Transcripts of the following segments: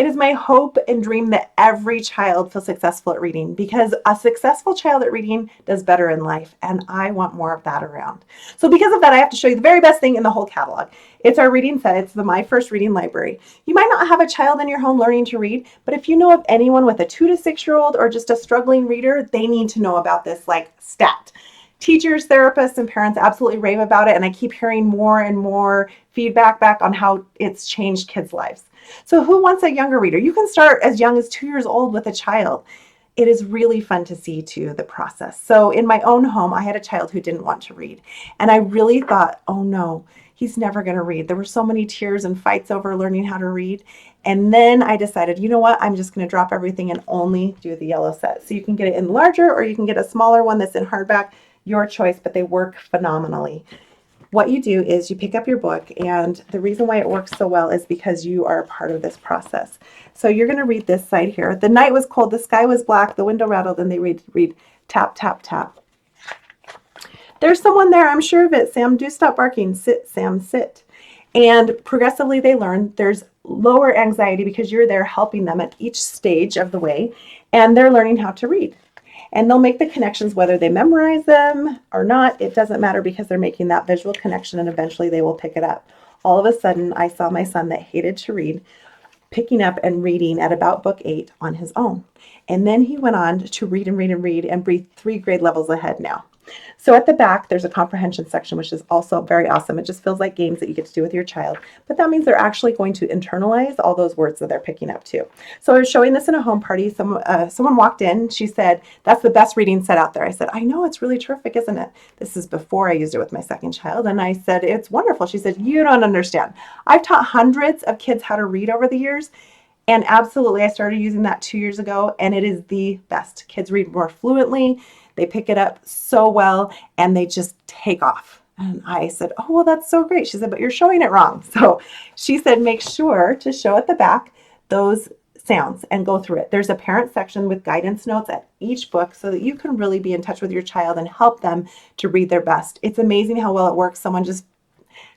It is my hope and dream that every child feels successful at reading, because a successful child at reading does better in life, and I want more of that around. So because of that, I have to show you the very best thing in the whole catalog. It's our reading set. It's the My First Reading Library. You might not have a child in your home learning to read, but if you know of anyone with a 2 to 6-year-old or just a struggling reader, they need to know about this like stat. Teachers, therapists, and parents absolutely rave about it, and I keep hearing more and more feedback back on how it's changed kids' lives. So who wants a younger reader? You can start as young as 2 years old with a child. It is really fun to see too the process. So in my own home, I had a child who didn't want to read, and I really thought, oh no, he's never going to read. There were so many tears and fights over learning how to read. And then I decided, you know what, I'm just going to drop everything and only do the yellow set. So you can get it in larger, or you can get a smaller one that's in hardback, your choice, but they work phenomenally. What you do is you pick up your book, and the reason why it works so well is because you are a part of this process. So you're going to read this side here. The night was cold, the sky was black, the window rattled, and they read tap, tap, tap. There's someone there, I'm sure of it. Sam, do stop barking. Sit, Sam, sit. And progressively they learn there's lower anxiety because you're there helping them at each stage of the way, and they're learning how to read. And they'll make the connections whether they memorize them or not. It doesn't matter, because they're making that visual connection, and eventually they will pick it up. All of a sudden, I saw my son that hated to read picking up and reading at about book 8 on his own. And then he went on to read and read and read and be 3 grade levels ahead now. So at the back, there's a comprehension section, which is also very awesome. It just feels like games that you get to do with your child. But that means they're actually going to internalize all those words that they're picking up too. So I was showing this in a home party. Someone walked in. She said, that's the best reading set out there. I said, I know, it's really terrific, isn't it? This is before I used it with my second child. And I said, it's wonderful. She said, you don't understand. I've taught hundreds of kids how to read over the years. And absolutely, I started using that 2 years ago, and it is the best. Kids read more fluently. They pick it up so well, and they just take off. And I said, oh, well, that's so great. She said, but you're showing it wrong. So she said, make sure to show at the back those sounds and go through it. There's a parent section with guidance notes at each book so that you can really be in touch with your child and help them to read their best. It's amazing how well it works. Someone just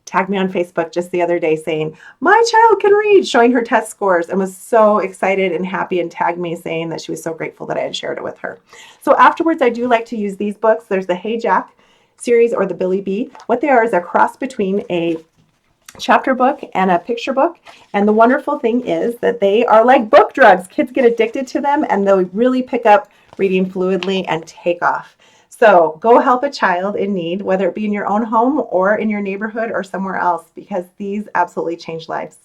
tagged me on Facebook just the other day saying, my child can read, showing her test scores, and was so excited and happy, and tagged me saying that she was so grateful that I had shared it with her. So afterwards, I do like to use these books. There's the Hey Jack series or the Billy B. What they are is a cross between a chapter book and a picture book. And the wonderful thing is that they are like book drugs. Kids get addicted to them, and they'll really pick up reading fluidly and take off. So go help a child in need, whether it be in your own home or in your neighborhood or somewhere else, because these absolutely change lives.